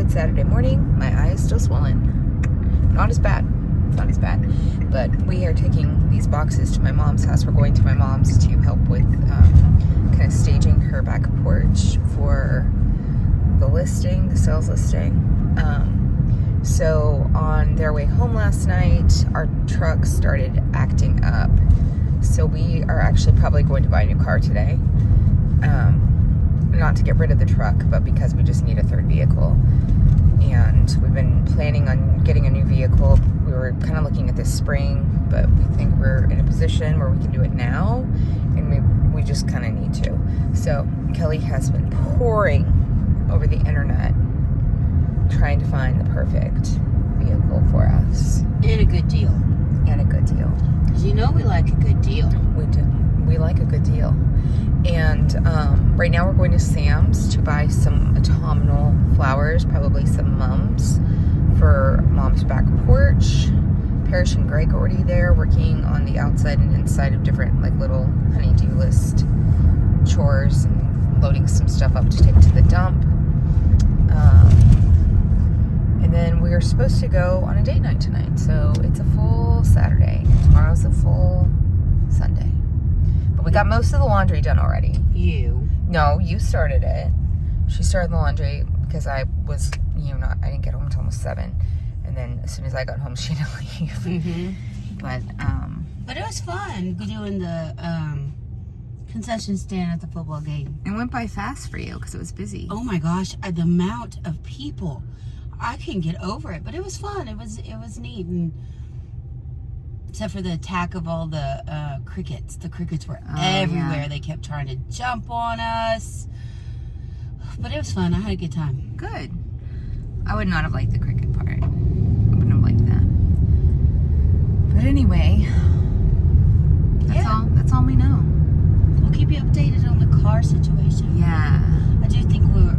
It's Saturday morning. My eye is still swollen. Not as bad. It's not as bad. But we are taking these boxes to my mom's house. We're going to my mom's to help with kind of staging her back porch for the listing, the sales listing. So on their way home last night, our truck started acting up. So we are actually probably going to buy a new car today. Not to get rid of the truck, but because we just need a third vehicle. And we've been planning on getting a new vehicle. We were kind of looking at this spring, but we think we're in a position where we can do it now, and we just kind of need to. So Kelly has been poring over the internet trying to find the perfect vehicle for us. And a good deal. And a good deal. Because you know we like a good deal. We do. We like a good deal. And right now we're going to Sam's to buy some autumnal flowers, probably some mums for Mom's back porch. Parrish and Greg are already there working on the outside and inside of different like little honey-do list chores and loading some stuff up to take to the dump. And then we are supposed to go on a date night tonight. So it's a full Saturday. Tomorrow's a full Sunday. But we got most of the laundry done already. You? No, you started it. She started the laundry because I was, I didn't get home until almost 7. And then as soon as I got home, she had to leave. Mm-hmm. But it was fun doing the concession stand at the football game. it went by fast for you because it was busy. Oh my gosh, the amount of people. I couldn't get over it, but it was fun. It was neat, and except for the attack of all the crickets. The crickets were everywhere. Yeah. They kept trying to jump on us, but it was fun. I had a good time. Good. I would not have liked the cricket part. I wouldn't have liked that. But anyway, that's all we know. We'll keep you updated on the car situation. Yeah. I do think we're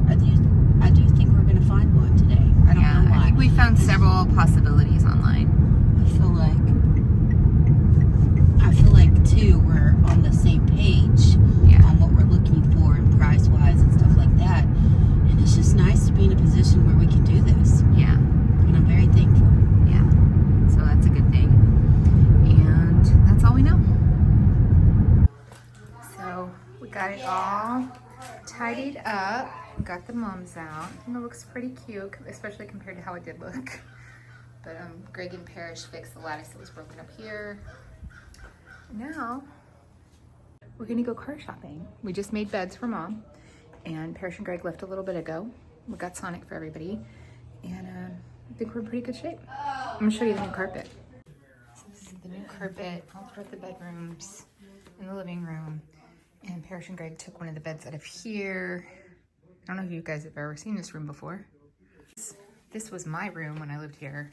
gonna find one today. I don't know why. I think we found several possibilities online. I feel like too, we're on the same page on what we're looking for and price wise and stuff like that. And it's just nice to be in a position where we can do this. Yeah. And I'm very thankful. Yeah. So that's a good thing. And that's all we know. So we got it all tidied up. Got the mums out, and it looks pretty cute, especially compared to how it did look. But Greg and Parrish fixed the lattice that was broken up here. Now we're gonna go car shopping. We just made beds for Mom, and Parrish and Greg left a little bit ago. We got Sonic for everybody, and I think we're in pretty good shape. I'm gonna show you the new carpet. So this is the new carpet all throughout the bedrooms, in the living room, and Parrish and Greg took one of the beds out of here. I don't know if you guys have ever seen this room before. This was my room when I lived here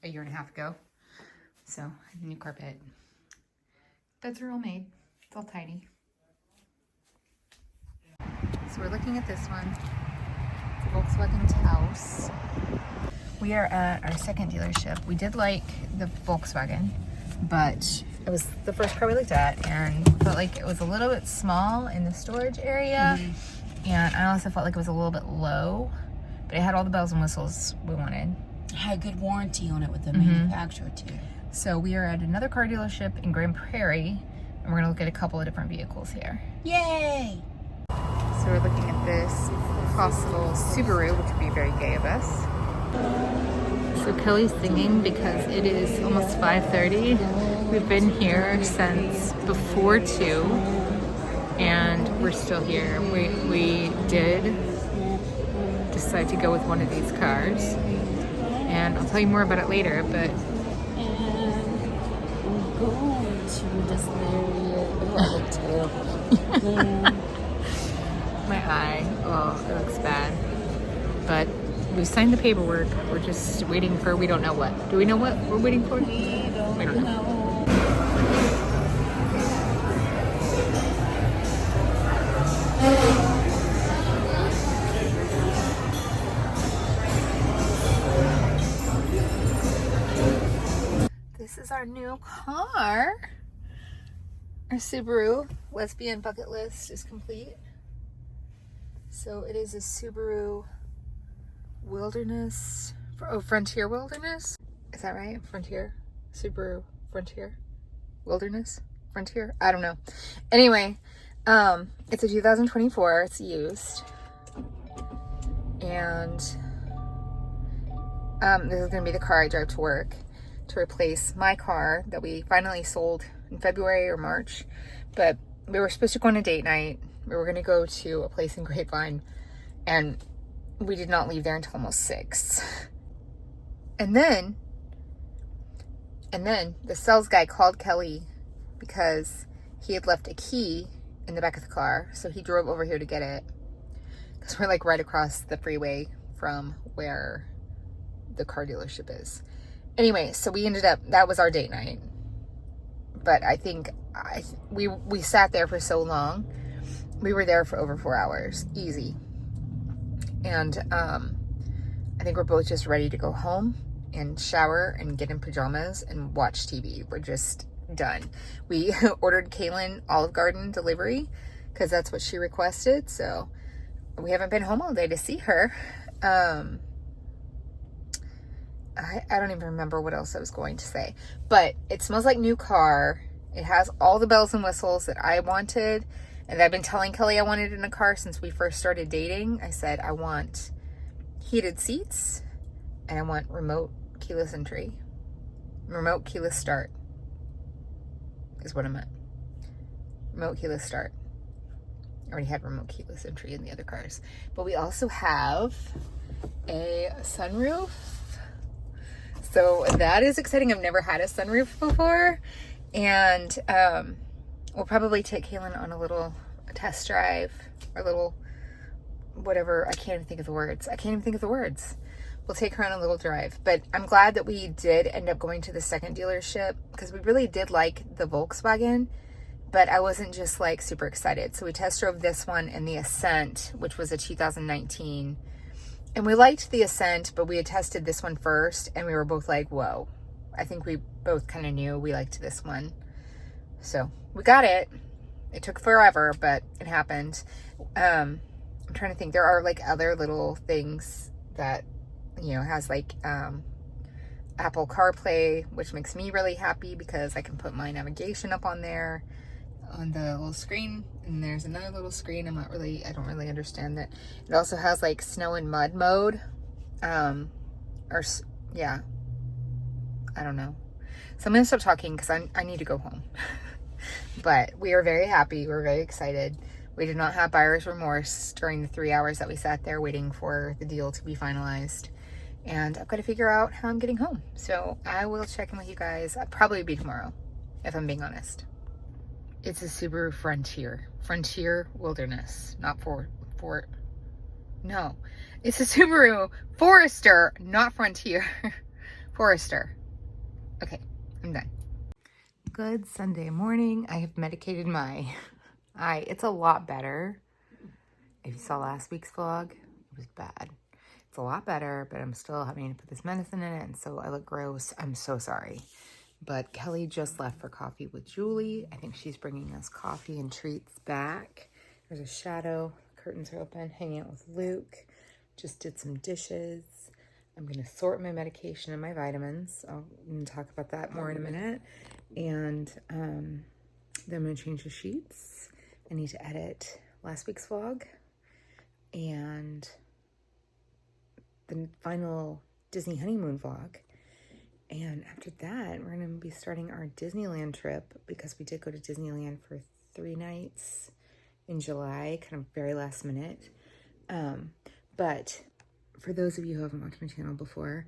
a year and a half ago. So I have a new carpet. Beds are all made. It's all tidy. So we're looking at this one. It's a Volkswagen Taos. We are at our second dealership. We did like the Volkswagen, but it was the first car we looked at and felt like it was a little bit small in the storage area. Mm-hmm. And I also felt like it was a little bit low, but it had all the bells and whistles we wanted. It had good warranty on it with the manufacturer too. So we are at another car dealership in Grand Prairie, and we're gonna look at a couple of different vehicles here. Yay! So we're looking at this possible Subaru, which would be very gay of us. So Kelly's singing because it is almost 5:30. We've been here since before 2. And we're still here. We did decide to go with one of these cars, and I'll tell you more about it later. But my eye, it looks bad. But we signed the paperwork. We're just waiting for we don't know what. Do we know what we're waiting for? We don't know. This is our new car. Our Subaru lesbian bucket list is complete. So it is a Subaru Wilderness. Oh, Frontier Wilderness? Is that right? Frontier? Subaru Frontier? Wilderness? Frontier? I don't know. Anyway, it's a 2024. It's used. And this is going to be the car I drive to work to replace my car that we finally sold in February or March. But we were supposed to go on a date night. We were going to go to a place in Grapevine, and we did not leave there until almost 6. And then the sales guy called Kelly because he had left a key in the back of the car. So he drove over here to get it, because we're like right across the freeway from where the car dealership is. Anyway, so we ended up, that was our date night. But I think we sat there for so long. We were there for over 4 hours, easy. And I think we're both just ready to go home and shower and get in pajamas and watch TV. We're just done. We ordered Kaylin Olive Garden delivery because that's what she requested. So we haven't been home all day to see her. I don't even remember what else I was going to say. But it smells like new car. It has all the bells and whistles that I wanted. And I've been telling Kelly I wanted in a car since we first started dating. I said I want heated seats and I want remote keyless entry. Remote keyless start is what I meant. Remote keyless start. I already had remote keyless entry in the other cars. But we also have a sunroof. So that is exciting. I've never had a sunroof before. And we'll probably take Kaylin on a test drive, or a little, whatever. I can't even think of the words. We'll take her on a little drive. But I'm glad that we did end up going to the second dealership, because we really did like the Volkswagen, but I wasn't just like super excited. So we test drove this one and the Ascent, which was a 2019. And we liked the Ascent, but we had tested this one first, and we were both like, whoa. I think we both kind of knew we liked this one. So we got it. It took forever, but it happened. I'm trying to think. There are like other little things that, you know, has like Apple CarPlay, which makes me really happy because I can put my navigation up on there on the little screen. And there's another little screen. I don't really understand that. It also has like snow and mud mode. Yeah. I don't know. So I'm going to stop talking because I need to go home. But we are very happy. We're very excited. We did not have buyer's remorse during the 3 hours that we sat there waiting for the deal to be finalized. And I've got to figure out how I'm getting home. So I will check in with you guys. I'll probably be tomorrow, if I'm being honest. It's a Subaru Frontier. Frontier Wilderness. Not No. It's a Subaru Forester, not Frontier. Forester. Okay, I'm done. Good Sunday morning. I have medicated my eye. It's a lot better. If you saw last week's vlog, it was bad. It's a lot better, but I'm still having to put this medicine in it, and so I look gross. I'm so sorry. But Kelly just left for coffee with Julie. I think she's bringing us coffee and treats back. There's a shadow. Curtains are open. Hanging out with Luke. Just did some dishes. I'm going to sort my medication and my vitamins. I'm going to talk about that more in a minute. And then I'm going to change the sheets. I need to edit last week's vlog. And the final Disney honeymoon vlog. And after that, we're going to be starting our Disneyland trip, because we did go to Disneyland for 3 nights in July, kind of very last minute. But for those of you who haven't watched my channel before,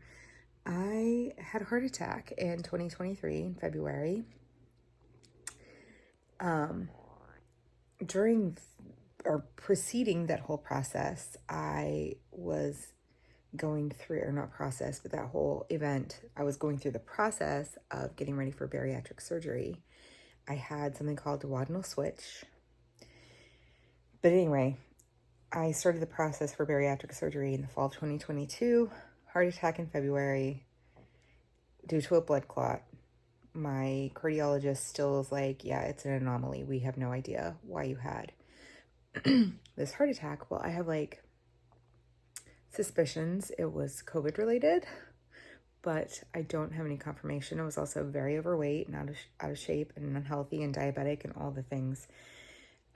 I had a heart attack in 2023 in February. During or preceding that whole process, I was going through, or not process, but that whole event, I was going through the process of getting ready for bariatric surgery. I had something called duodenal switch. But anyway, I started the process for bariatric surgery in the fall of 2022. Heart attack in February due to a blood clot. My cardiologist still is like, yeah, it's an anomaly. We have no idea why you had this heart attack. Well, I have like suspicions it was COVID related, but I don't have any confirmation. I was also very overweight and out of shape and unhealthy and diabetic and all the things.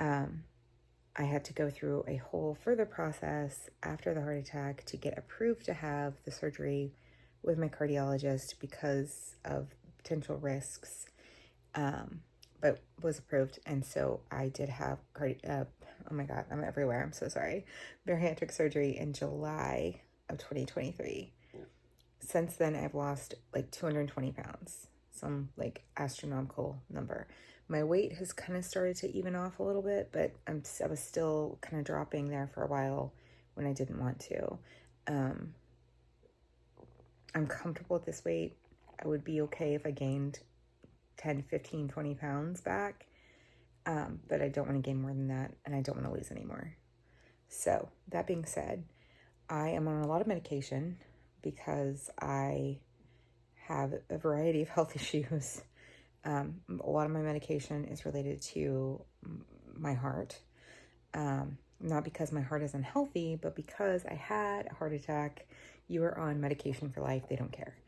I had to go through a whole further process after the heart attack to get approved to have the surgery with my cardiologist because of potential risks, but was approved. And so I did have oh my God, I'm everywhere. I'm so sorry. Bariatric surgery in July of 2023. Since then, I've lost like 220 pounds, some like astronomical number. My weight has kind of started to even off a little bit, but I was still kind of dropping there for a while when I didn't want to. I'm comfortable at this weight. I would be okay if I gained 10, 15, 20 pounds back, but I don't want to gain more than that, and I don't want to lose any more. So that being said, I am on a lot of medication because I have a variety of health issues. A lot of my medication is related to my heart. Not because my heart is unhealthy, but because I had a heart attack. You are on medication for life. They don't care.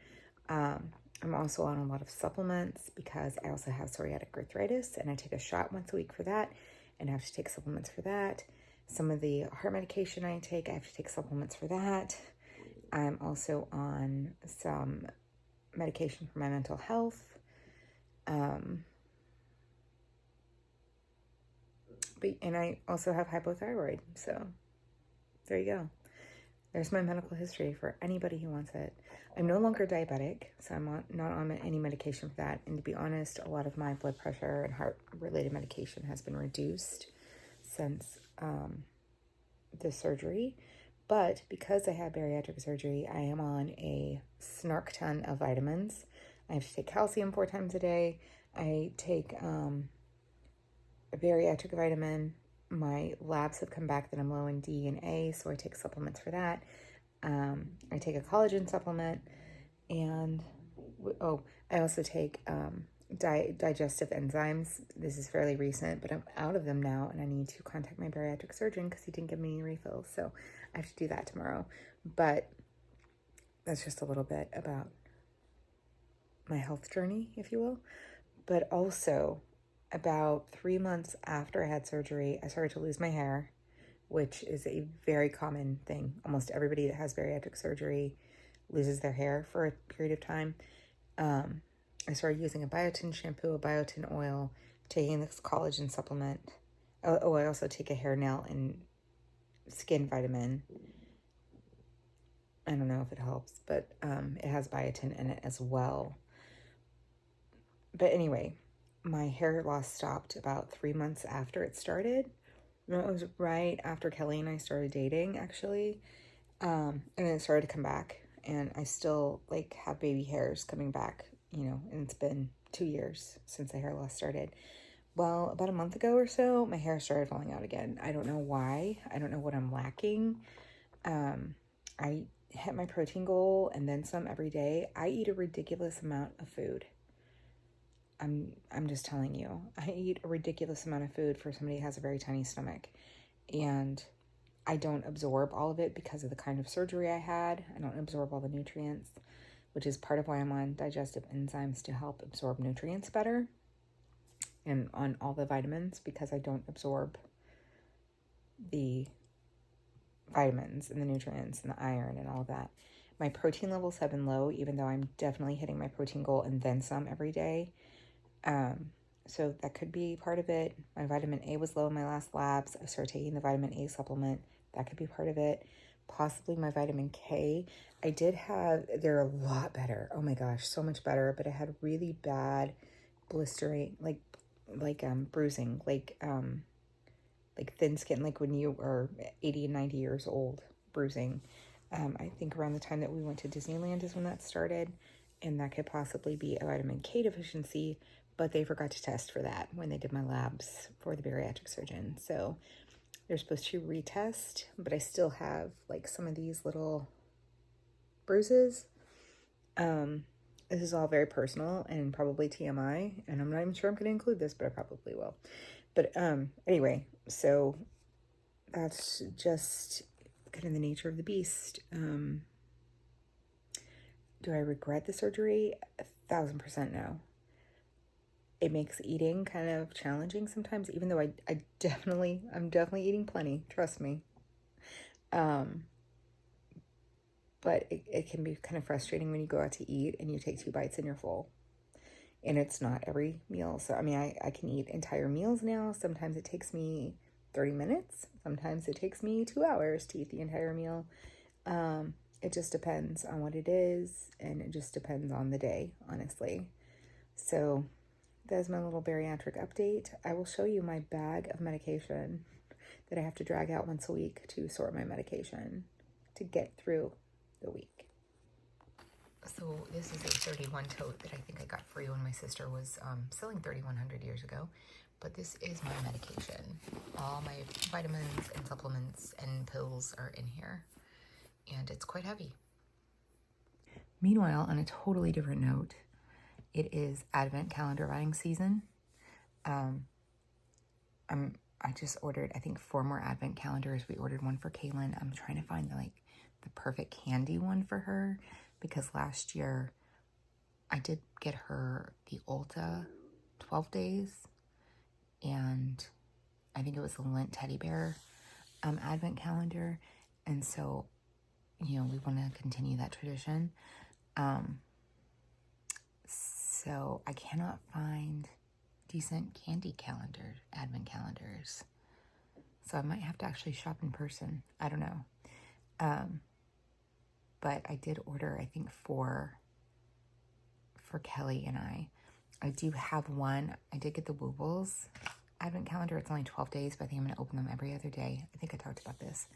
I'm also on a lot of supplements because I also have psoriatic arthritis, and I take a shot once a week for that, and I have to take supplements for that. Some of the heart medication I take, I have to take supplements for that. I'm also on some medication for my mental health. And I also have hypothyroid. So there you go. There's my medical history for anybody who wants it. I'm no longer diabetic, so I'm not on any medication for that. And to be honest, a lot of my blood pressure and heart-related medication has been reduced since the surgery. But because I had bariatric surgery, I am on a snark ton of vitamins. I have to take calcium 4 times a day. I take a bariatric vitamin. My labs have come back that I'm low in D and A, so I take supplements for that. I take a collagen supplement, and I also take digestive enzymes. This is fairly recent, but I'm out of them now, and I need to contact my bariatric surgeon because he didn't give me any refills, so I have to do that tomorrow. But that's just a little bit about my health journey, if you will. But also, about 3 months after I had surgery, I started to lose my hair, which is a very common thing. Almost everybody that has bariatric surgery loses their hair for a period of time. I started using a biotin shampoo, a biotin oil, taking this collagen supplement. I also take a hair, nail, and skin vitamin. I don't know if it helps, but it has biotin in it as well. But anyway, my hair loss stopped about 3 months after it started. It was right after Kelly and I started dating, actually. And then it started to come back, and I still have baby hairs coming back, and it's been 2 years since the hair loss started. Well, about a month ago or so, my hair started falling out again. I don't know why. I don't know what I'm lacking. I hit my protein goal and then some every day. I eat a ridiculous amount of food. I'm just telling you, I eat a ridiculous amount of food for somebody who has a very tiny stomach, and I don't absorb all of it because of the kind of surgery I had. I don't absorb all the nutrients, which is part of why I'm on digestive enzymes to help absorb nutrients better, and on all the vitamins because I don't absorb the vitamins and the nutrients and the iron and all of that. My protein levels have been low, even though I'm definitely hitting my protein goal and then some every day. So that could be part of it. My vitamin A was low in my last labs. I started taking the vitamin A supplement. That could be part of it. Possibly my vitamin K. They're a lot better. Oh my gosh, so much better. But I had really bad blistering, bruising, like thin skin, like when you are 80 and 90 years old, bruising. I think around the time that we went to Disneyland is when that started. And that could possibly be a vitamin K deficiency, but they forgot to test for that when they did my labs for the bariatric surgeon. So they're supposed to retest, but I still have some of these little bruises. This is all very personal and probably TMI, and I'm not even sure I'm going to include this, but I probably will. But anyway, so that's just kind of the nature of the beast. Do I regret the surgery? 1,000% no. It makes eating kind of challenging sometimes, even though I'm definitely eating plenty, trust me. But it can be kind of frustrating when you go out to eat and you take 2 bites and you're full. And it's not every meal. So, I mean, I can eat entire meals now. Sometimes it takes me 30 minutes. Sometimes it takes me 2 hours to eat the entire meal. It just depends on what it is, and it just depends on the day, honestly. So that's my little bariatric update. I will show you my bag of medication that I have to drag out once a week to sort my medication to get through the week. So this is a 31 tote that I think I got free when my sister was selling 3,100 years ago. But this is my medication. All my vitamins and supplements and pills are in here. And it's quite heavy. Meanwhile, on a totally different note, it is Advent calendar buying season. I just ordered, I think, 4 more Advent calendars. We ordered one for Kaylin. I'm trying to find the perfect candy one for her, because last year I did get her the Ulta 12 days, and I think it was the Lint teddy bear Advent calendar, and so, you know, we want to continue that tradition. So I cannot find decent candy Advent calendars. So I might have to actually shop in person. I don't know. But I did order, I think, 4 for Kelly and I. I do have one. I did get the Woobles Advent calendar. It's only 12 days, but I think I'm going to open them every other day. I think I talked about this.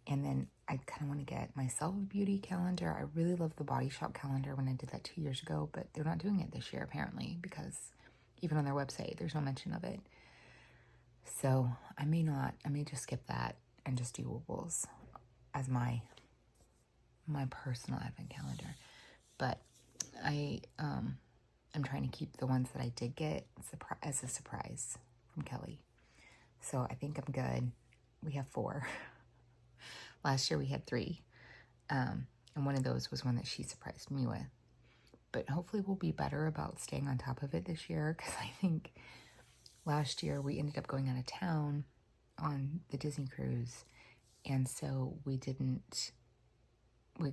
And then I kind of want to get myself a beauty calendar. I really love the Body Shop calendar when I did that 2 years ago, but they're not doing it this year apparently, because even on their website, there's no mention of it. So I may just skip that and just do Woobles as my personal Advent calendar. But I'm trying to keep the ones that I did get as a surprise from Kelly. So I think I'm good. We have 4. Last year we had 3, and one of those was one that she surprised me with. But hopefully we'll be better about staying on top of it this year, because I think last year we ended up going out of town on the Disney cruise, and so we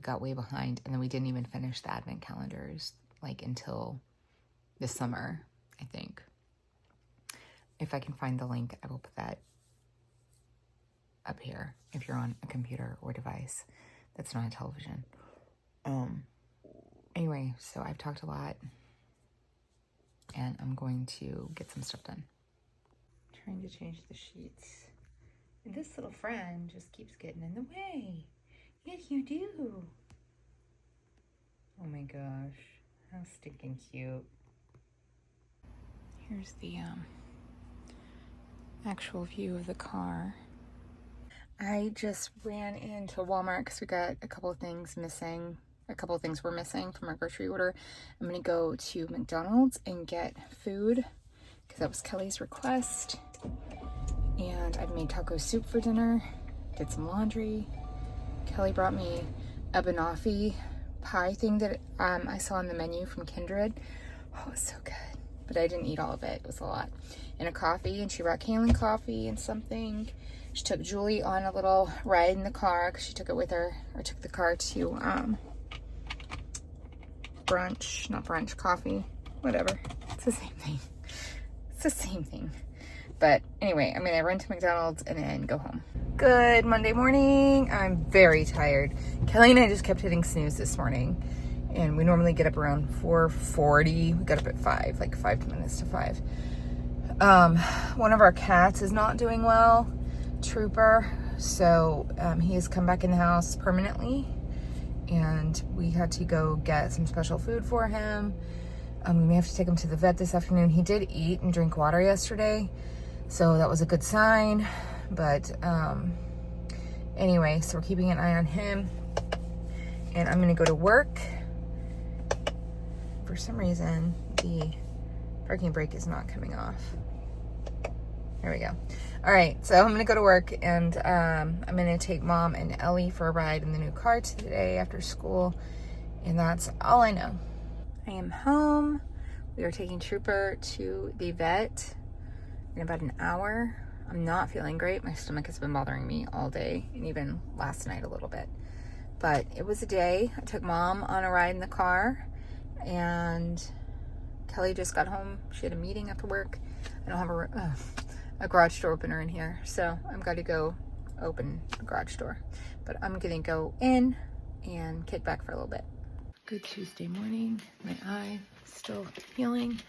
got way behind, and then we didn't even finish the Advent calendars until this summer, I think. If I can find the link, I will put that up here if you're on a computer or device that's not a television. Anyway, so I've talked a lot, and I'm going to get some stuff done. Trying to change the sheets, and this little friend just keeps getting in the way. Yes, you do. Oh my gosh, how stinking cute. Here's the actual view of the car. I just ran into Walmart because we got a couple of things missing. A couple of things were missing from our grocery order. I'm going to go to McDonald's and get food because that was Kelly's request. And I've made taco soup for dinner. Did some laundry. Kelly brought me a banoffee pie thing that I saw on the menu from Kindred. Oh, it was so good. But I didn't eat all of it. It was a lot. And a coffee. And she brought Kaylin coffee and something. She took Julie on a little ride in the car because she took it with her, or took the car to coffee, whatever. It's the same thing. It's the same thing. But anyway, I'm gonna run to McDonald's and then go home. Good Monday morning. I'm very tired. Kelly and I just kept hitting snooze this morning, and we normally get up around 4:40. We got up at 5, 5 minutes to 5. One of our cats is not doing well. Trooper, so he has come back in the house permanently, and we had to go get some special food for him. We may have to take him to the vet this afternoon. He did eat and drink water yesterday, so that was a good sign. But anyway, so we're keeping an eye on him, and I'm gonna go to work. For some reason the parking brake is not coming off. There we go. All right, so I'm gonna go to work, and I'm gonna take Mom and Ellie for a ride in the new car today after school, and that's all I know. I am home. We are taking Trooper to the vet in about an hour. I'm not feeling great. My stomach has been bothering me all day, and even last night a little bit. But it was a day. I took Mom on a ride in the car, and Kelly just got home. She had a meeting after work. I don't have a garage door opener in here, so I'm going to go open the garage door. But I'm going to go in and kick back for a little bit. Good Tuesday morning. My eye still healing.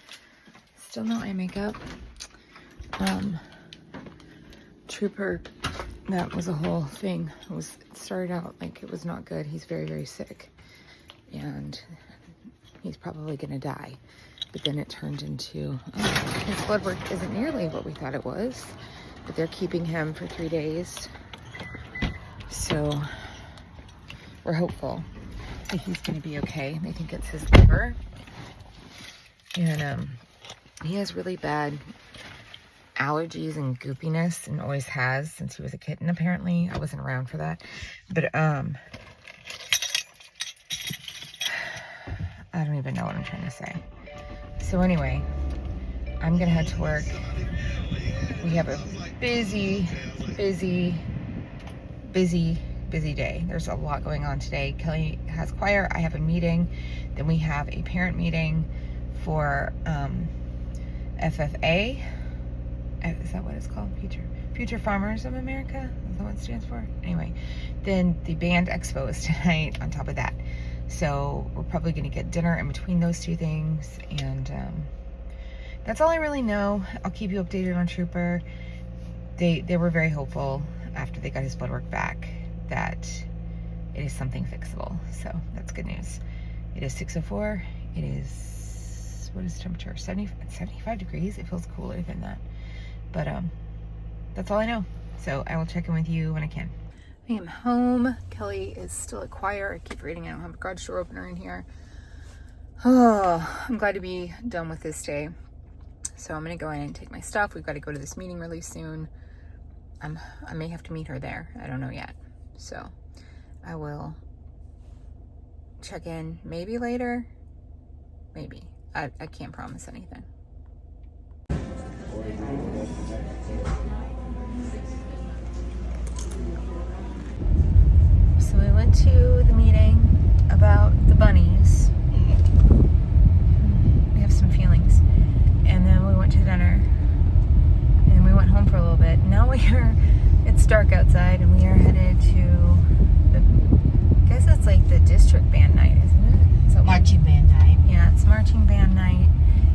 Still no eye makeup. Trooper, that was a whole thing. It started out like it was not good. He's very, very sick, and he's probably gonna die. But then it turned into his blood work isn't nearly what we thought it was, but they're keeping him for 3 days, so we're hopeful that he's gonna be okay. They think it's his liver, and he has really bad allergies and goopiness, and always has since he was a kitten. Apparently, I wasn't around for that, but I don't even know what I'm trying to say. So anyway, I'm gonna head to work. We have a busy day. There's a lot going on today. Kelly has choir. I have a meeting. Then we have a parent meeting for FFA. Is that what it's called? Future Farmers of America? Is that what it stands for? Anyway, then the band expo is tonight on top of that. So we're probably going to get dinner in between those two things. And that's all I really know. I'll keep you updated on Trooper. They were very hopeful after they got his blood work back that it is something fixable. So that's good news. It is 6:04. It is, what is the temperature? 75 degrees. It feels cooler than that. But that's all I know. So I will check in with you when I can. I am home. Kelly is still at choir. I keep reading. I don't have a garage door opener in here. Oh, I'm glad to be done with this day. So I'm going to go in and take my stuff. We've got to go to this meeting really soon. I may have to meet her there. I don't know yet. So I will check in maybe later. Maybe. I can't promise anything. So we went to the meeting about the bunnies. We have some feelings. And then we went to dinner. And we went home for a little bit. Now it's dark outside, and we are headed to I guess it's like the district band night, isn't it? So Marching band night. Yeah, it's marching band night.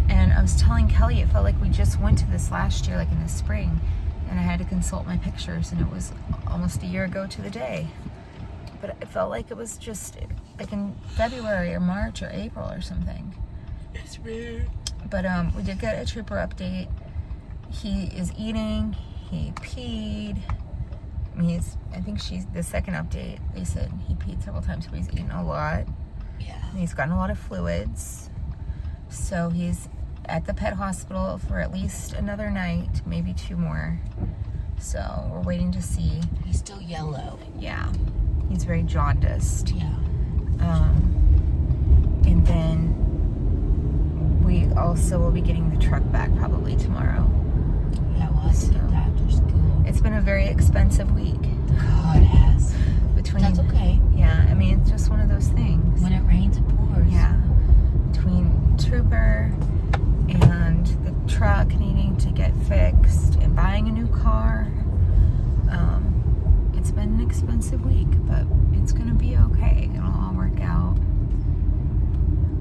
And I was telling Kelly it felt like we just went to this last year, like in the spring. And I had to consult my pictures, and it was almost a year ago to the day. But it felt like it was just like in February or March or April or something. It's weird. But we did get a Trooper update. He is eating. He peed. I think she's the second update. They said he peed several times, so he's eaten a lot. Yeah. And he's gotten a lot of fluids. So he's at the pet hospital for at least another night, maybe 2 more. So we're waiting to see. He's still yellow. Yeah. He's very jaundiced. Yeah. And then we also will be getting the truck back probably tomorrow. Yeah, we'll have to get that after school. It's been a very expensive week. Oh, it has. That's okay. Yeah, I mean, it's just one of those things. When it rains, it pours. Yeah. Between Trooper and the truck needing to get fixed and buying a new car, it's been an expensive week, but it's going to be okay. It'll all work out.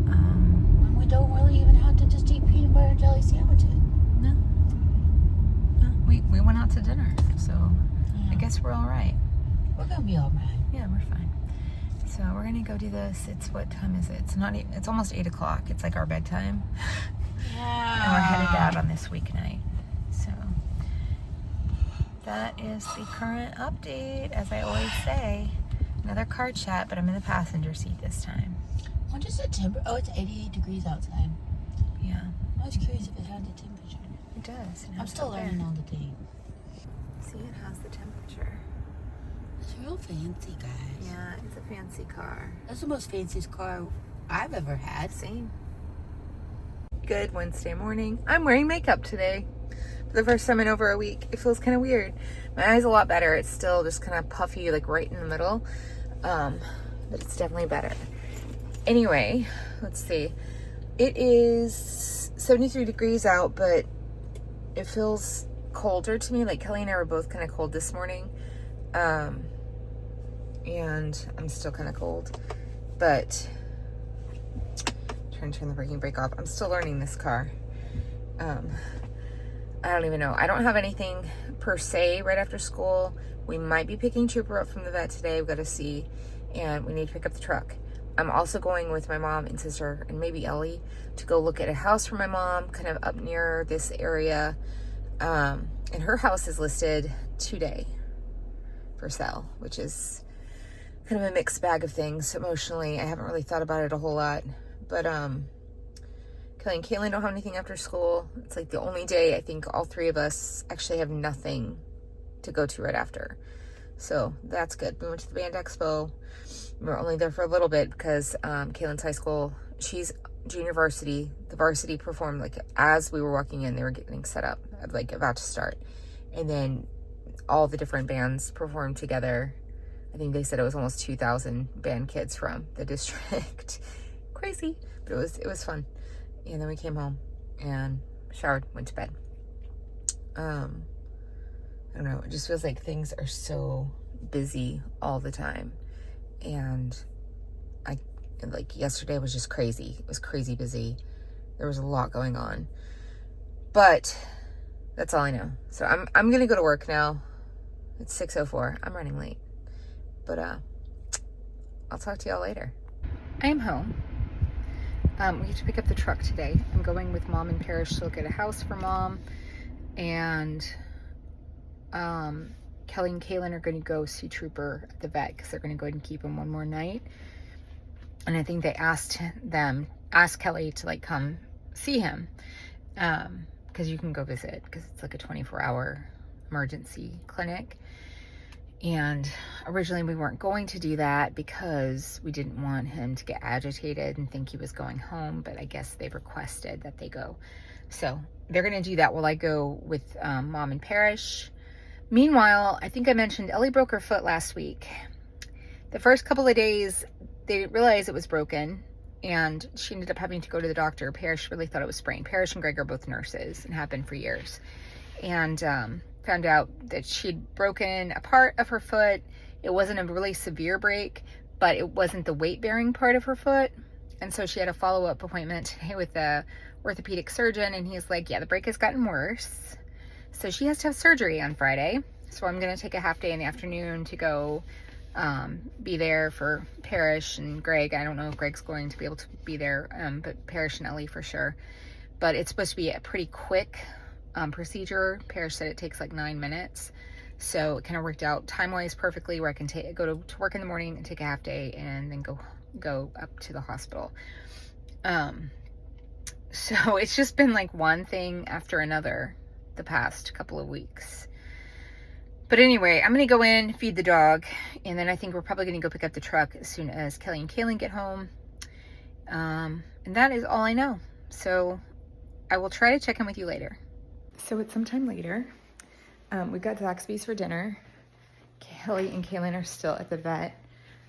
And we don't really even have to just eat peanut butter and jelly sandwiches. No. We went out to dinner, so Yeah. I guess we're all right. We're going to be all right. Yeah, we're fine. So we're gonna go do this. What time is it? It's almost 8 o'clock. It's like our bedtime. Yeah. And we're headed out on this weeknight. So that is the current update. As I always say, another car chat, but I'm in the passenger seat this time. What is the temperature? Oh, it's 88 degrees outside. Yeah. I was curious if it had the temperature. It does. I'm still learning all the things. See, it has the temperature. It's real fancy, guys. Yeah, it's a fancy car. That's the most fanciest car I've ever had. Same. Good Wednesday morning. I'm wearing makeup today. For the first time in over a week. It feels kind of weird. My eye's a lot better. It's still just kind of puffy, like right in the middle. But it's definitely better. Anyway, let's see. It is 73 degrees out, but it feels colder to me. Like Kelly and I were both kind of cold this morning. And I'm still kind of cold. But trying to turn the braking brake off. I'm still learning this car. I don't even know. I don't have anything per se right after school. We might be picking Trooper up from the vet today. We've got to see. And we need to pick up the truck. I'm also going with my mom and sister and maybe Ellie to go look at a house for my mom, kind of up near this area. And her house is listed today for sale, which is kind of a mixed bag of things emotionally. I haven't really thought about it a whole lot. But Kelly and Kaylin don't have anything after school. It's like the only day I think all three of us actually have nothing to go to right after. So that's good. We went to the band expo. We were only there for a little bit because Kaylin's high school, she's junior varsity. The varsity performed like as we were walking in, they were getting set up, like about to start. And then all the different bands performed together. I think they said it was almost 2,000 band kids from the district. Crazy, but it was fun. And then we came home and showered, went to bed. I don't know, it just feels like things are so busy all the time. And like yesterday was just crazy. It was crazy busy. There was a lot going on. But that's all I know. So I'm gonna go to work now. It's 6:04. I'm running late. But I'll talk to y'all later. I am home. We get to pick up the truck today. I'm going with Mom and Parrish to look at a house for Mom. And Kelly and Kaylin are going to go see Trooper at the vet because they're going to go ahead and keep him one more night. And I think they asked Kelly to like come see him because you can go visit because it's like a 24-hour emergency clinic. And originally we weren't going to do that because we didn't want him to get agitated and think he was going home, but I guess they've requested that they go. So they're going to do that while I go with Mom and Parrish. Meanwhile, I think I mentioned Ellie broke her foot last week. The first couple of days, they didn't realize it was broken, and she ended up having to go to the doctor. Parrish really thought it was sprained. Parrish and Greg are both nurses and have been for years. And found out that she'd broken a part of her foot. It wasn't a really severe break, but it wasn't the weight-bearing part of her foot. And so she had a follow-up appointment today with the orthopedic surgeon, and he's like, yeah, the break has gotten worse. So she has to have surgery on Friday. So I'm going to take a half day in the afternoon to go be there for Parrish and Greg. I don't know if Greg's going to be able to be there, but Parrish and Ellie for sure. But it's supposed to be a pretty quick procedure. Parrish said it takes like 9 minutes. So it kind of worked out time-wise perfectly where I can go to work in the morning and take a half day and then go up to the hospital. So it's just been like one thing after another the past couple of weeks. But anyway, I'm going to go in, feed the dog, and then I think we're probably going to go pick up the truck as soon as Kelly and Kaylin get home. And that is all I know. So I will try to check in with you later. So it's sometime later. We got Zaxby's for dinner. Kelly and Kaylin are still at the vet.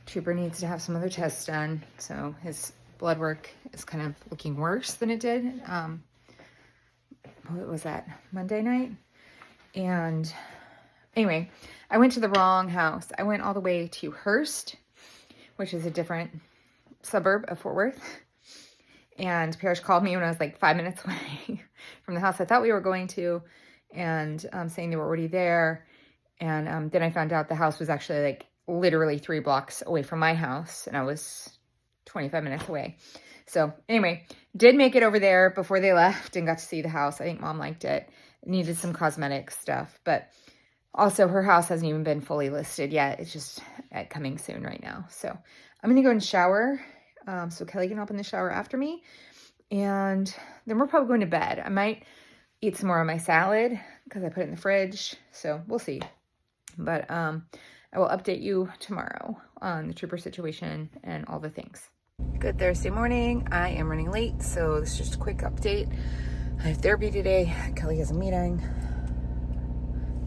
Trooper needs to have some other tests done. So his blood work is kind of looking worse than it did. What was that? Monday night? And anyway, I went to the wrong house. I went all the way to Hearst, which is a different suburb of Fort Worth. And Parrish called me when I was like 5 minutes away from the house I thought we were going to, and saying they were already there. And then I found out the house was actually like literally 3 blocks away from my house, and I was 25 minutes away. So anyway, did make it over there before they left and got to see the house. I think Mom liked it. It needed some cosmetic stuff, but also her house hasn't even been fully listed yet. It's just coming soon right now. So I'm going to go and shower. So Kelly can hop in the shower after me. And then we're probably going to bed. I might eat some more of my salad because I put it in the fridge. So we'll see. But I will update you tomorrow on the trooper situation and all the things. Good Thursday morning. I am running late, so this is just a quick update. I have therapy today. Kelly has a meeting.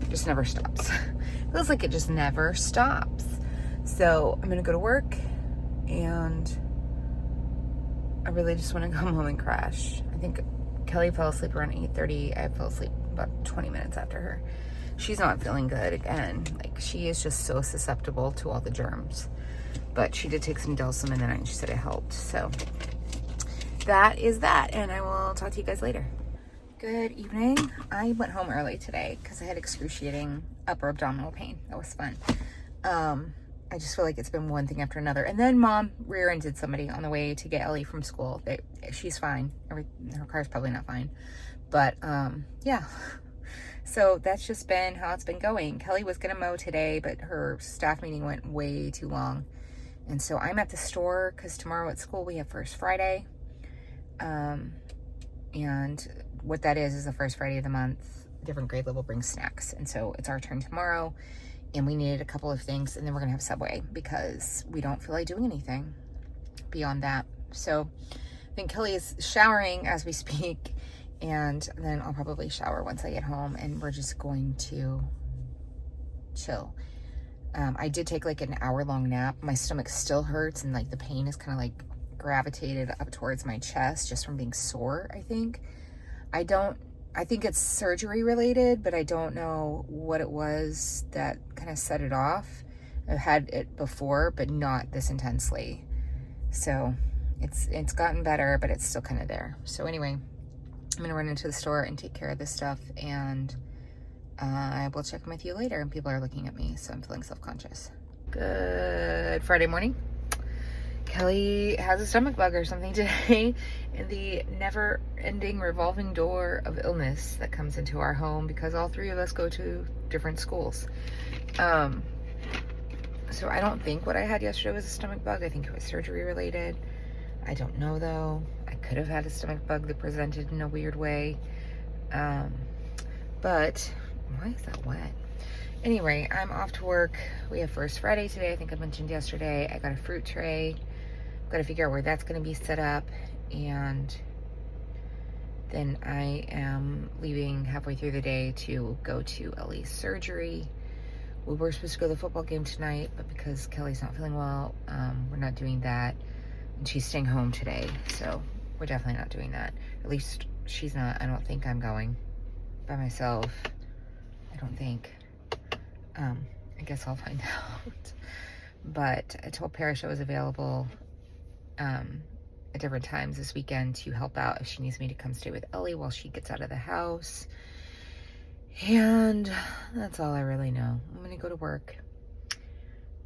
It just never stops. Feels like it just never stops. So I'm gonna go to work, and I really just want to come home and crash. I think Kelly fell asleep around 8:30. I fell asleep about 20 minutes after her. She's not feeling good again. Like, she is just so susceptible to all the germs. But she did take some Delsum in the night, and she said it helped. So that is that, and I will talk to you guys later. Good evening. I went home early today because I had excruciating upper abdominal pain. That was fun. I just feel like it's been one thing after another. And then Mom rear-ended somebody on the way to get Ellie from school. She's fine. Her car's probably not fine. But, yeah. So that's just been how it's been going. Kelly was going to mow today, but her staff meeting went way too long. And so I'm at the store because tomorrow at school we have First Friday. And what that is the first Friday of the month, different grade level brings snacks. And so it's our turn tomorrow, and we needed a couple of things, and then we're gonna have Subway because we don't feel like doing anything beyond that. So I think Kelly is showering as we speak, and then I'll probably shower once I get home, and we're just going to chill. I did take like an hour-long nap. My stomach still hurts, and like the pain is kind of like gravitated up towards my chest just from being sore, I think. I think it's surgery related, but I don't know what it was that kind of set it off. I've had it before, but not this intensely. So it's gotten better, but it's still kind of there. So anyway, I'm gonna run into the store and take care of this stuff, and I will check in with you later. And people are looking at me, so I'm feeling self-conscious. Good Friday morning. Kelly has a stomach bug or something today, in the never-ending revolving door of illness that comes into our home because all three of us go to different schools. So I don't think what I had yesterday was a stomach bug. I think it was surgery related. I don't know though. I could have had a stomach bug that presented in a weird way. But why is that wet? Anyway, I'm off to work. We have First Friday today. I think I mentioned yesterday. I got a fruit tray. Got to figure out where that's going to be set up, and then I am leaving halfway through the day to go to Ellie's surgery. We were supposed to go to the football game tonight, but because Kelly's not feeling well, we're not doing that, and she's staying home today, so we're definitely not doing that. At least she's not. I don't think I'm going by myself. I don't think. I guess I'll find out. But I told Parrish I was available at different times this weekend to help out if she needs me to come stay with Ellie while she gets out of the house. And that's all I really know. I'm gonna go to work,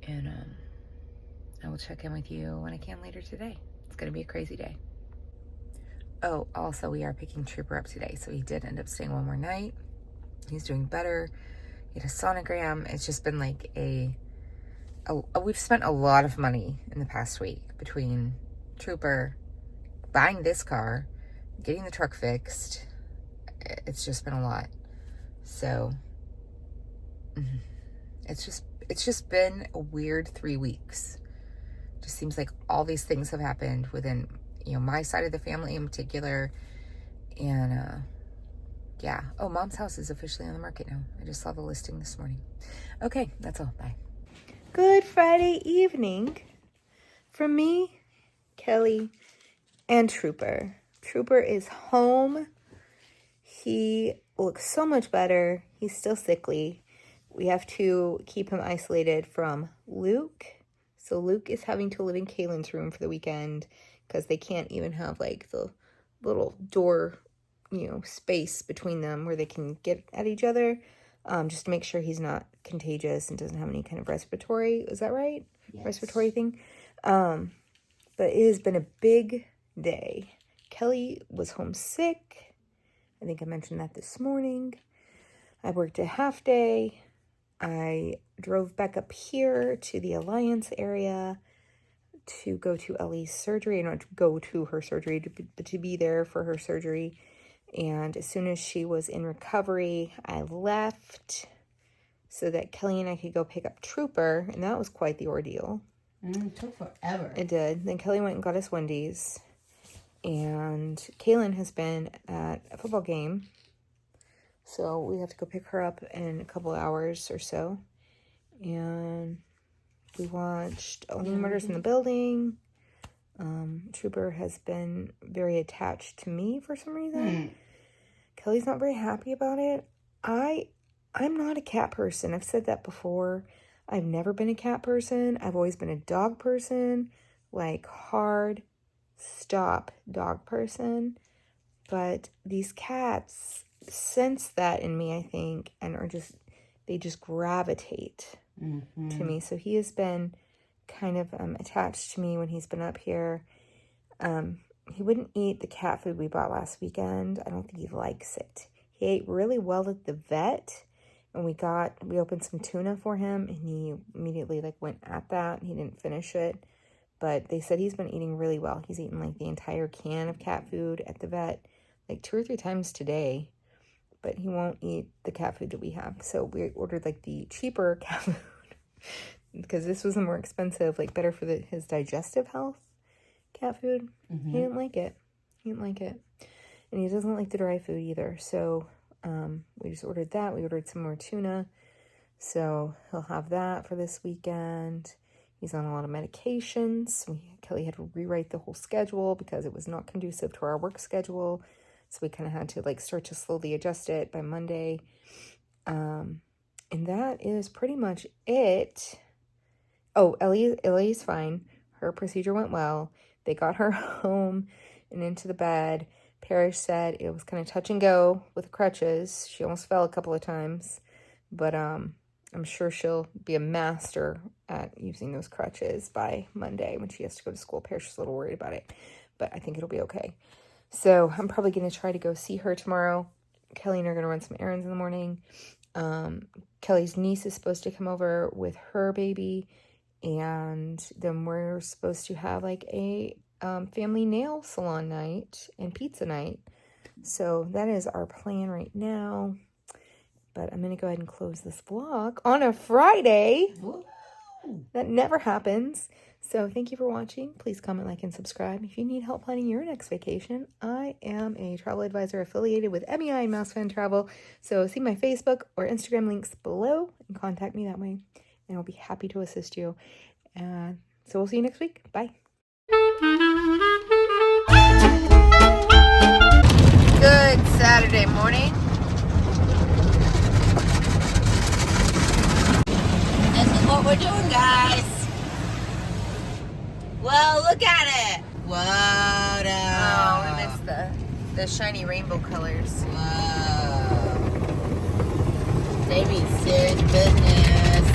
and I will check in with you when I can later today. It's gonna be a crazy day. Oh, also we are picking Trooper up today, so he did end up staying one more night. He's doing better. He had a sonogram. It's just been like we've spent a lot of money in the past week between Trooper, buying this car, getting the truck fixed. It's just been a lot. So it's just been a weird 3 weeks. Just seems like all these things have happened within, my side of the family in particular. And yeah. Oh, Mom's house is officially on the market now. I just saw the listing this morning. Okay, that's all. Bye. Good Friday evening from me, Kelly, and Trooper. Trooper is home. He looks so much better. He's still sickly. We have to keep him isolated from Luke. So Luke is having to live in Kaylin's room for the weekend because they can't even have like the little door, space between them where they can get at each other. Just to make sure he's not contagious and doesn't have any kind of respiratory, is that right? Yes. Respiratory thing. But it has been a big day. Kelly was homesick. I think I mentioned that this morning. I worked a half day. I drove back up here to the Alliance area to go to Ellie's surgery. Not to go to her surgery, but to be there for her surgery. And as soon as she was in recovery, I left so that Kelly and I could go pick up Trooper, and that was quite the ordeal. It took forever. It did. Then Kelly went and got us Wendy's, and Kaylin has been at a football game, so we have to go pick her up in a couple hours or so. And we watched Only Murders in the Building. Trooper has been very attached to me for some reason. Kelly's not very happy about it. I'm not a cat person. I've said that before. I've never been a cat person. I've always been a dog person, like hard stop dog person. But these cats sense that in me, I think, and they just gravitate to me. So he has been kind of attached to me when he's been up here. He wouldn't eat the cat food we bought last weekend. I don't think he likes it. He ate really well at the vet, and we opened some tuna for him, and he immediately went at that. He didn't finish it, but they said he's been eating really well. He's eaten the entire can of cat food at the vet 2 or 3 times today, but he won't eat the cat food that we have. So we ordered the cheaper cat food because this was the more expensive, better for his digestive health cat food. He didn't like it. And he doesn't like the dry food either. So we just ordered that. We ordered some more tuna. So he'll have that for this weekend. He's on a lot of medications. Kelly had to rewrite the whole schedule because it was not conducive to our work schedule. So we kind of had to start to slowly adjust it by Monday. And that is pretty much it. Oh, Ellie's fine. Her procedure went well. They got her home and into the bed. Parrish said it was kind of touch and go with crutches. She almost fell a couple of times. But I'm sure she'll be a master at using those crutches by Monday when she has to go to school. Parrish is a little worried about it, but I think it'll be okay. So I'm probably going to try to go see her tomorrow. Kelly and I are going to run some errands in the morning. Kelly's niece is supposed to come over with her baby, and then we're supposed to have a family nail salon night and pizza night. So that is our plan right now. But I'm going to go ahead and close this vlog on a Friday. Woo. That never happens. So thank you for watching. Please comment, like, and subscribe. If you need help planning your next vacation, I am a travel advisor affiliated with MEI and Mouse Fan Travel. So see my Facebook or Instagram links below and contact me that way. And I'll be happy to assist you. So we'll see you next week. Bye. Good Saturday morning. This is what we're doing, guys. Well, look at it. What Oh, we missed the shiny rainbow colors. Whoa. They be serious business.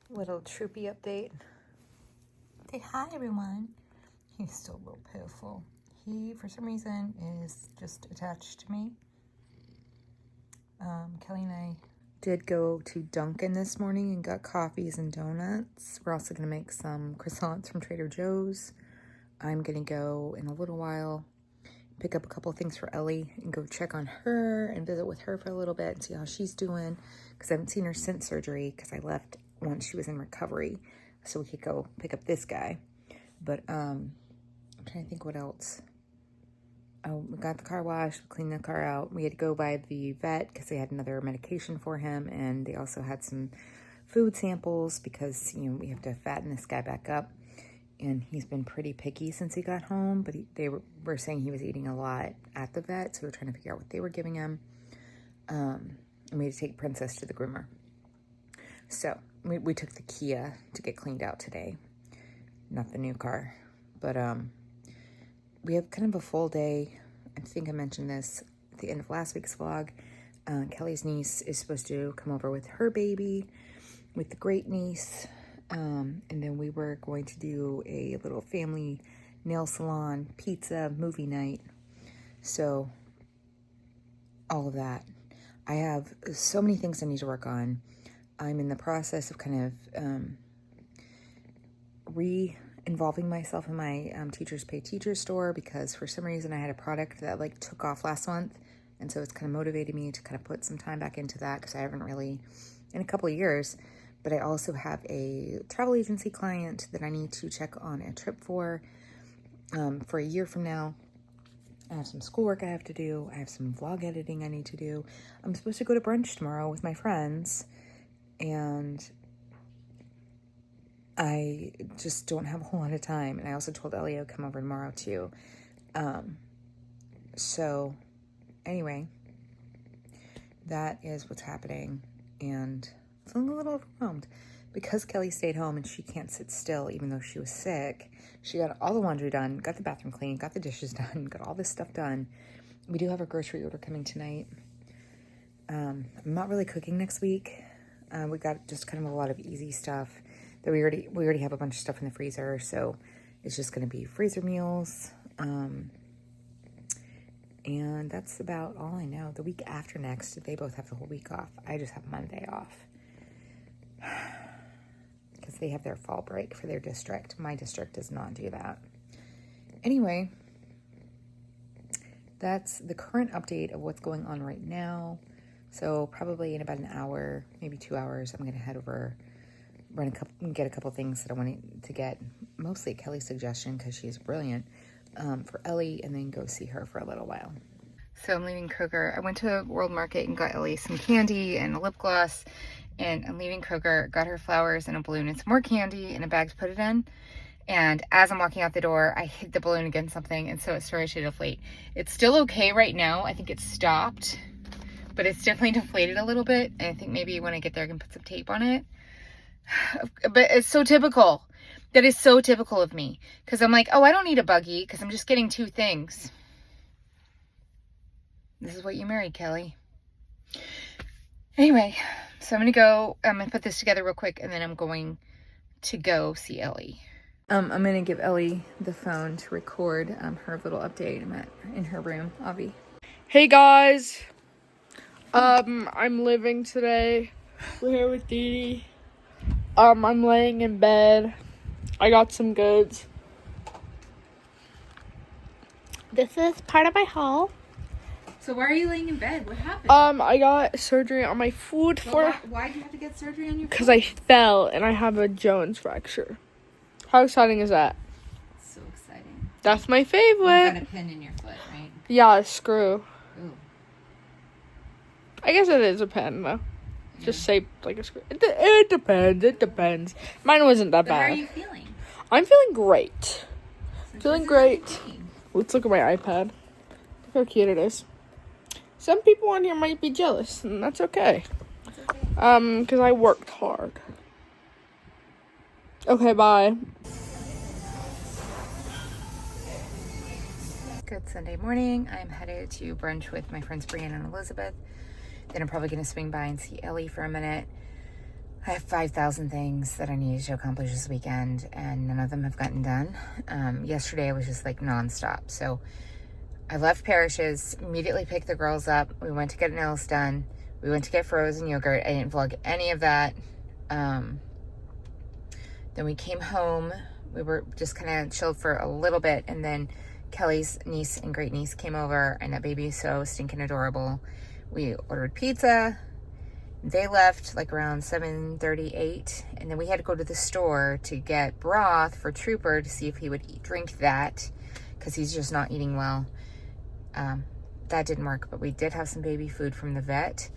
Little troopy update. Say hi, everyone. He's still a little pitiful. He, for some reason, is just attached to me. Kelly and I did go to Dunkin' this morning and got coffees and donuts. We're also going to make some croissants from Trader Joe's. I'm going to go in a little while, pick up a couple of things for Ellie and go check on her and visit with her for a little bit and see how she's doing, because I haven't seen her since surgery because I left once she was in recovery so we could go pick up this guy. But I'm trying to think what else. Oh, we got the car washed, cleaned the car out. We had to go by the vet because they had another medication for him, and they also had some food samples because, we have to fatten this guy back up. And he's been pretty picky since he got home, but they were saying he was eating a lot at the vet, so we were trying to figure out what they were giving him. And we had to take Princess to the groomer. So we took the Kia to get cleaned out today. Not the new car, but we have kind of a full day. I think I mentioned this at the end of last week's vlog. Kelly's niece is supposed to come over with her baby, with the great niece. And then we were going to do a little family nail salon, pizza, movie night. So all of that. I have so many things I need to work on. I'm in the process of kind of involving myself in my Teachers Pay Teachers store, because for some reason I had a product that like took off last month, and so it's kind of motivated me to kind of put some time back into that, because I haven't really in a couple of years. But I also have a travel agency client that I need to check on a trip for a year from now. I have some schoolwork I have to do. I have some vlog editing I need to do. I'm supposed to go to brunch tomorrow with my friends, and I just don't have a whole lot of time. And I also told Ellie I'll come over tomorrow too. So anyway, that is what's happening. And I'm feeling a little overwhelmed because Kelly stayed home and she can't sit still even though she was sick. She got all the laundry done, got the bathroom clean, got the dishes done, got all this stuff done. We do have a grocery order coming tonight. I'm not really cooking next week. We got just kind of a lot of easy stuff that we already have a bunch of stuff in the freezer, so it's just going to be freezer meals. And that's about all I know. The week after next, they both have the whole week off. I just have Monday off because they have their fall break for their district. My district does not do that. Anyway, that's the current update of what's going on right now. So probably in about an hour, maybe 2 hours, I'm going to head over, get a couple things that I wanted to get, mostly at Kelly's suggestion because she's brilliant, for Ellie, and then go see her for a little while. So I'm leaving Kroger. I went to World Market and got Ellie some candy and a lip gloss, and I'm leaving Kroger, got her flowers and a balloon and some more candy and a bag to put it in. And as I'm walking out the door, I hit the balloon against something, and so it started to deflate. It's still okay right now. I think it stopped, but it's definitely deflated a little bit. And I think maybe when I get there, I can put some tape on it. But it's so typical. That is so typical of me. Because I'm like, oh, I don't need a buggy because I'm just getting 2 things. This is what you married, Kelly. Anyway, so I'm going to put this together real quick, and then I'm going to go see Ellie. I'm going to give Ellie the phone to record her little update. I'm in her room, Avi. Hey guys, I'm living today. We're here with Deedee. I'm laying in bed. I got some goods. This is part of my haul. So why are you laying in bed? What happened? I got surgery on my foot Why do you have to get surgery on your foot? because I fell and I have a Jones fracture. How exciting is that? So exciting. That's my You favorite. got a pin in your foot, right? Yeah, a screw. Ooh. I guess it is a pen though. Just shaped like a screw. It depends. It depends. Mine wasn't that But how are bad. you feeling? I'm feeling great. Since Feeling this is great. 15. Let's look at my iPad. Look how cute it is. Some people on here might be jealous, and that's okay. It's okay. Because I worked hard. Okay, bye. Good Sunday morning. I'm headed to brunch with my friends Brianna and Elizabeth. Then I'm probably going to swing by and see Ellie for a minute. I have 5,000 things that I needed to accomplish this weekend, and none of them have gotten done. Yesterday I was just like nonstop. So I left Parrish's, immediately picked the girls up. We went to get nails done. We went to get frozen yogurt. I didn't vlog any of that. Then we came home. We were just kind of chilled for a little bit, and then Kelly's niece and great niece came over, and that baby is so stinking adorable. We ordered pizza. They left like around 7:38, and then we had to go to the store to get broth for Trooper to see if he would drink that, because he's just not eating well. That didn't work, but we did have some baby food from the vet,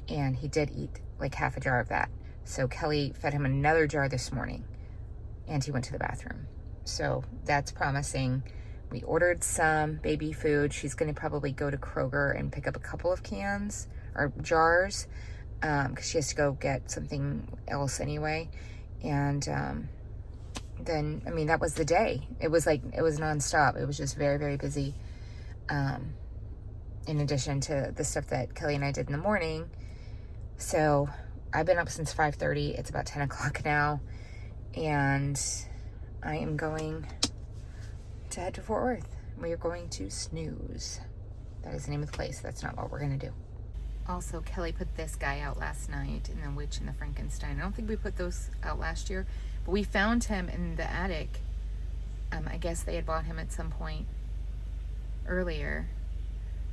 and he did eat like half a jar of that. So Kelly fed him another jar this morning, and he went to the bathroom. So that's promising. We ordered some baby food. She's going to probably go to Kroger and pick up a couple of cans or jars, because she has to go get something else anyway. And then, I mean, that was the day. It was nonstop. It was just very, very busy. In addition to the stuff that Kelly and I did in the morning. So I've been up since 5:30. It's about 10 o'clock now. And I am going to head to Fort Worth. We are going to snooze. That is the name of the place. That's not what we're going to do. Also, Kelly put this guy out last night in The Witch and the Frankenstein. I don't think we put those out last year, but we found him in the attic I guess they had bought him at some point earlier.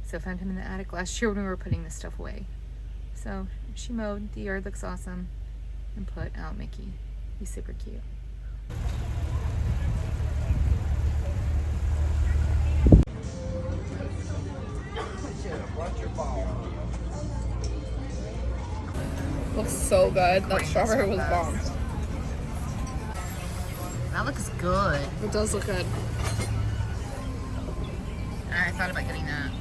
So found him in the attic last year when we were putting this stuff away. So she mowed. The yard looks awesome. And put out Mickey. He's super cute. Looks so good. That strawberry was bomb. That looks good. It does look good. I thought about getting that.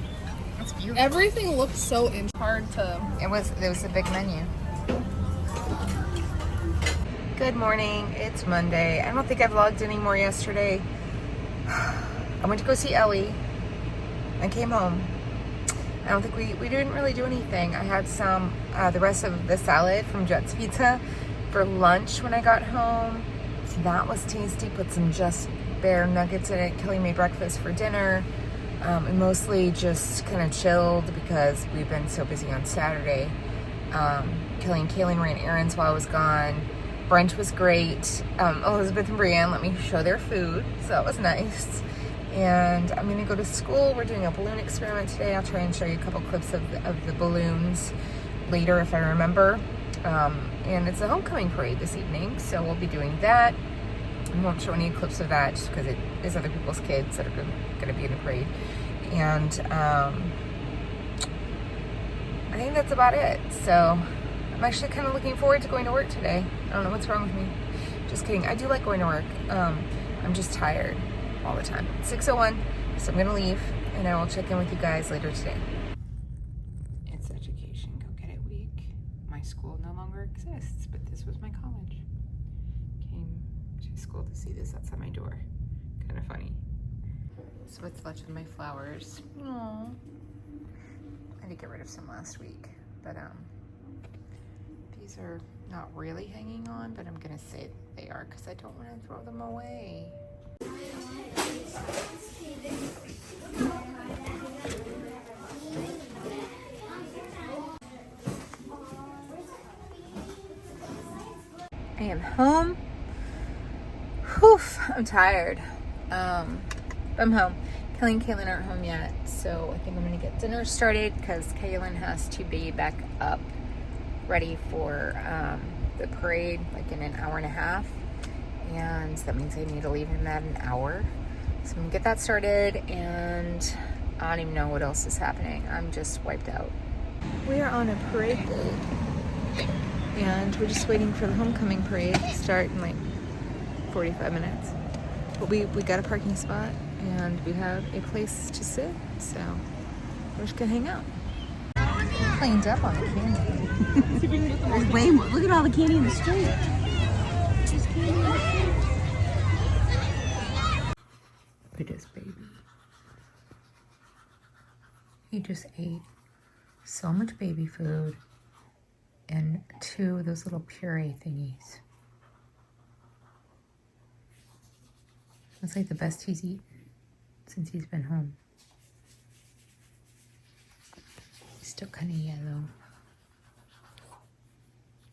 That's beautiful. Everything looks so hard to. It was a big menu. Good morning. It's Monday. I don't think I vlogged anymore yesterday. I went to go see Ellie. I came home. I don't think we didn't really do anything. I had some, the rest of the salad from Jet's Pizza for lunch when I got home. That was tasty. Put some Just Bear nuggets in it. Kelly made breakfast for dinner. And mostly just kind of chilled because we've been so busy on Saturday. Kelly and Kaylin ran errands while I was gone. Brunch was great. Elizabeth and Brienne let me show their food, so that was nice. And I'm gonna go to school. We're doing a balloon experiment today. I'll try and show you a couple clips of the balloons later if I remember. And it's a homecoming parade this evening, so we'll be doing that. I won't show any clips of that just because it is other people's kids that are gonna be in the parade. And I think that's about it. So I'm actually kind of looking forward to going to work today. I don't know what's wrong with me. Just kidding. I do like going to work. I'm just tired all the time. It's 6:01, so I'm gonna leave and I will check in with you guys later today. It's Education Go Get It Week. My school no longer exists, but this was my college. Came to school to see this outside my door. Kind of funny. So what's left of my flowers? Aww. I did get rid of some last week, but these are not really hanging on, but I'm gonna say they are because I don't want to throw them away. I am home. Whew, I'm tired. I'm home. Kelly and Kaylin aren't home yet, so I think I'm gonna get dinner started because Kaylin has to be back up ready for the parade like in an hour and a half, and that means I need to leave him at an hour. So I'm gonna get that started, and I don't even know what else is happening. I'm just wiped out. We are on a parade day, and we're just waiting for the homecoming parade to start in like 45 minutes. But we got a parking spot, and we have a place to sit, so we're just gonna hang out. Cleaned up on the candy. There's way more. Look at all the candy in the street. There's candy in the street. Look at this baby. He just ate so much baby food and 2 of those little puree thingies. That's like the best he's eaten since he's been home. He's still kind of yellow.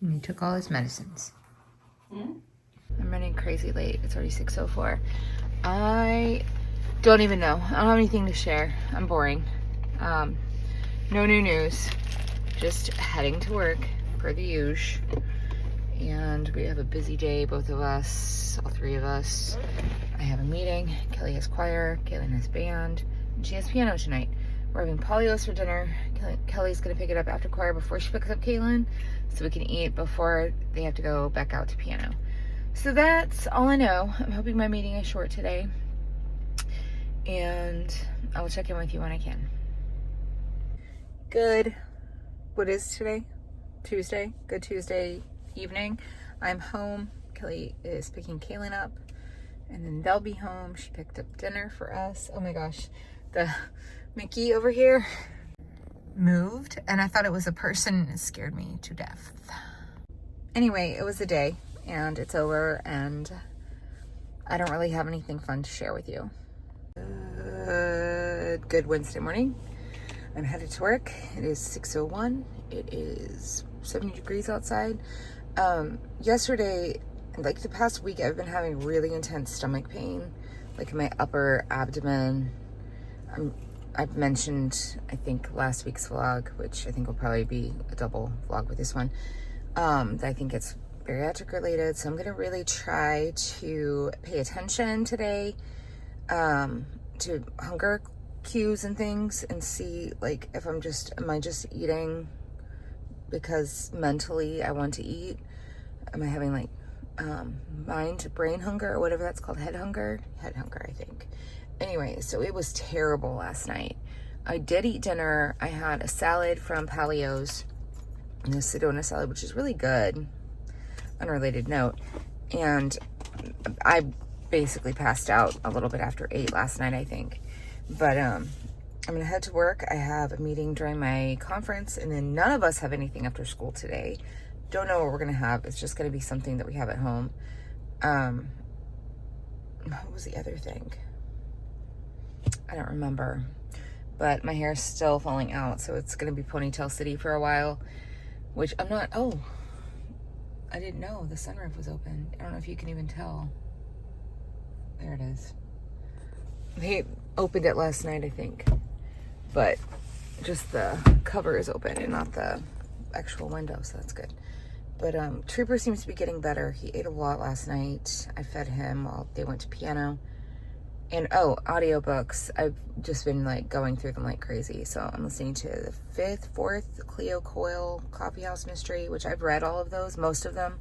And he took all his medicines. I'm running crazy late. It's already 6:04. I don't even know. I don't have anything to share. I'm boring. No new news. Just heading to work per the usual. And we have a busy day, both of us, all 3 of us. I have a meeting. Kelly has choir. Kaylin has band. And she has piano tonight. We're having Polly's for dinner. Kelly's gonna pick it up after choir before she picks up Kaylin, so we can eat before they have to go back out to piano. So that's all I know. I'm hoping my meeting is short today, and I will check in with you when I can. Good. What is today? Tuesday. Good Tuesday evening. I'm home. Kelly is picking Kaylin up, and then they'll be home. She picked up dinner for us. Oh my gosh, the Mickey over here moved, and I thought it was a person, and it scared me to death. Anyway, it was a day, and it's over, and I don't really have anything fun to share with you. Good Wednesday morning. I'm headed to work. It is 6:01. It is 70 degrees outside. Yesterday, like the past week, I've been having really intense stomach pain. like my upper abdomen. I've mentioned, I think, last week's vlog, which I think will probably be a double vlog with this one, that I think it's bariatric related. So I'm going to really try to pay attention today to hunger cues and things, and see like if am I just eating because mentally I want to eat? Am I having like mind brain hunger or whatever that's called? Head hunger, I think. Anyway, so it was terrible last night. I did eat dinner. I had a salad from Palio's, and a Sedona salad, which is really good. Unrelated note. And I basically passed out a little bit after 8 last night, I think. But I'm gonna head to work. I have a meeting during my conference, and then none of us have anything after school today. Don't know what we're gonna have. It's just gonna be something that we have at home. What was the other thing? I don't remember. But my hair is still falling out, so it's gonna be ponytail city for a while, which I'm not. Oh, I didn't know the sunroof was open. I don't know if you can even tell. There it is. They opened it last night, I think, but just the cover is open and not the actual window, so that's good. But Trooper seems to be getting better. He ate a lot last night. I fed him while they went to piano. And audiobooks. I've just been like going through them like crazy. So I'm listening to the 4th Cleo Coyle Coffeehouse Mystery, which I've read all of those, most of them,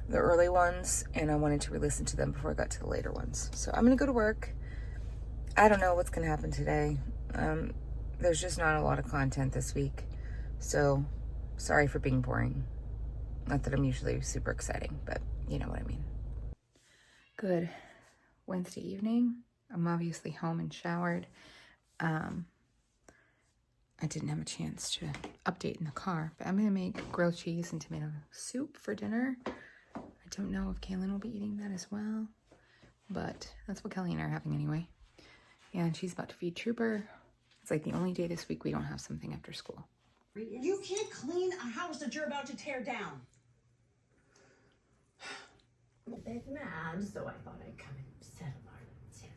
the early ones, and I wanted to re-listen to them before I got to the later ones. So I'm gonna go to work. I don't know what's gonna happen today. There's just not a lot of content this week, so sorry for being boring. Not that I'm usually super exciting, but you know what I mean. Good Wednesday evening. I'm obviously home and showered. I didn't have a chance to update in the car, but I'm gonna make grilled cheese and tomato soup for dinner. I don't know if Kaylin will be eating that as well, but that's what Kelly and I are having anyway. And she's about to feed Trooper. It's like the only day this week we don't have something after school. You can't clean a house that you're about to tear down. They're mad, so I thought I'd come and settle our tiff.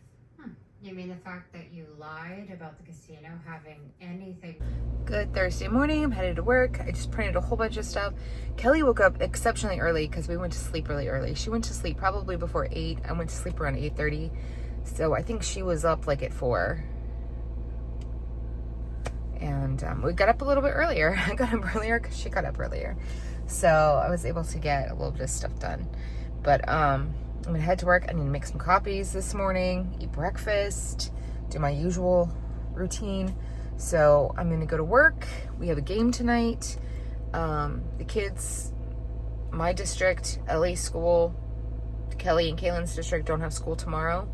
You mean the fact that you lied about the casino having anything? Good Thursday morning. I'm headed to work. I just printed a whole bunch of stuff. Kelly woke up exceptionally early because we went to sleep really early. She went to sleep probably before 8. I went to sleep around 8:30. So I think she was up like at 4. And we got up a little bit earlier. I got up earlier because she got up earlier. So I was able to get a little bit of stuff done. But I'm gonna head to work. I need to make some copies this morning, eat breakfast, do my usual routine. So I'm gonna go to work. We have a game tonight. The kids, my district, Ellie's school, Kelly and Kaylin's district don't have school tomorrow.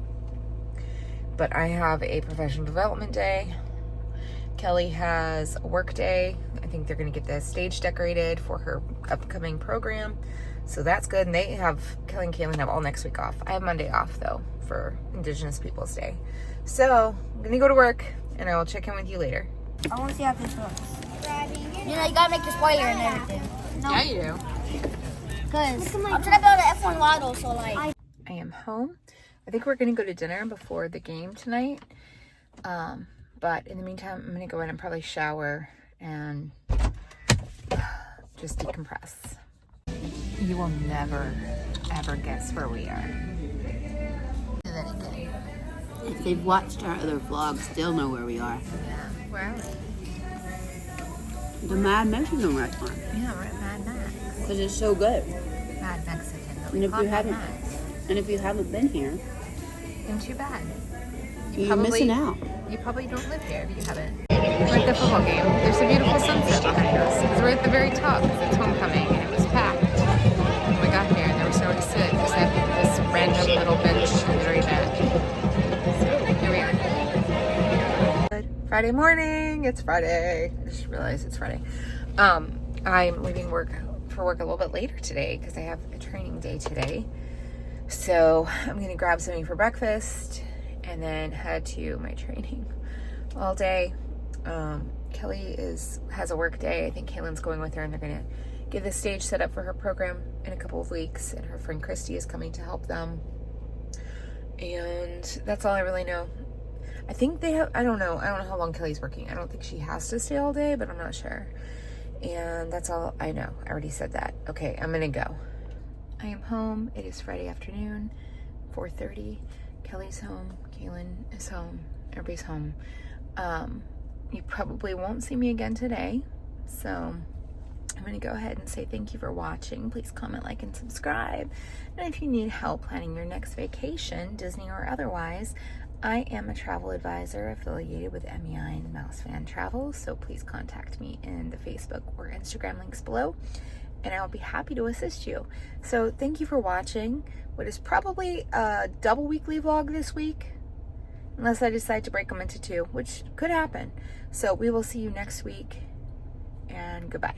But I have a professional development day. Kelly has a work day. I think they're gonna get the stage decorated for her upcoming program. So that's good. And Kelly and Kaylin have all next week off. I have Monday off though for Indigenous Peoples Day. So I'm gonna go to work and I will check in with you later. I want to see how this looks. You know, you gotta make the spoiler and everything. No. Yeah, you do. Because I'm trying to build an F1 Lotto, so like. I am home. I think we're gonna go to dinner before the game tonight. But in the meantime, I'm gonna go in and probably shower and just decompress. You will never, ever guess where we are. If they've watched our other vlogs, they'll know where we are. Yeah, where are we? The Mad Mexican restaurant. Yeah, we're at Mad Max. Because it's so good. Mad Mexican, but And we if call you it Mad haven't, Max. and if you haven't been here, Ain't too bad. you're missing out. You probably don't live here if you haven't. We're at the football game. There's a beautiful sunset behind us because we're at the very top because it's homecoming and it was packed. When we got here, there was nowhere to sit except this random little bench in the very back. So here we are. Good Friday morning. It's Friday. I just realized it's Friday. I'm leaving for work a little bit later today because I have a training day today. So I'm gonna grab something for breakfast and then head to my training all day. Kelly has a work day. I think Kaylin's going with her and they're gonna get the stage set up for her program in a couple of weeks, and her friend Christy is coming to help them. And that's all I really know. I think they have, I don't know how long Kelly's working. I don't think she has to stay all day, but I'm not sure. And that's all I know. I already said that. Okay, I'm gonna go. I am home. It is Friday afternoon, 4:30. Kelly's home. Kaylin is home. Everybody's home. You probably won't see me again today. So I'm going to go ahead and say thank you for watching. Please comment, like, and subscribe. And if you need help planning your next vacation, Disney or otherwise, I am a travel advisor affiliated with MEI and Mouse Fan Travel. So please contact me in the Facebook or Instagram links below, and I'll be happy to assist you. So thank you for watching what is probably a double weekly vlog this week, unless I decide to break them into two, which could happen. So we will see you next week, and goodbye.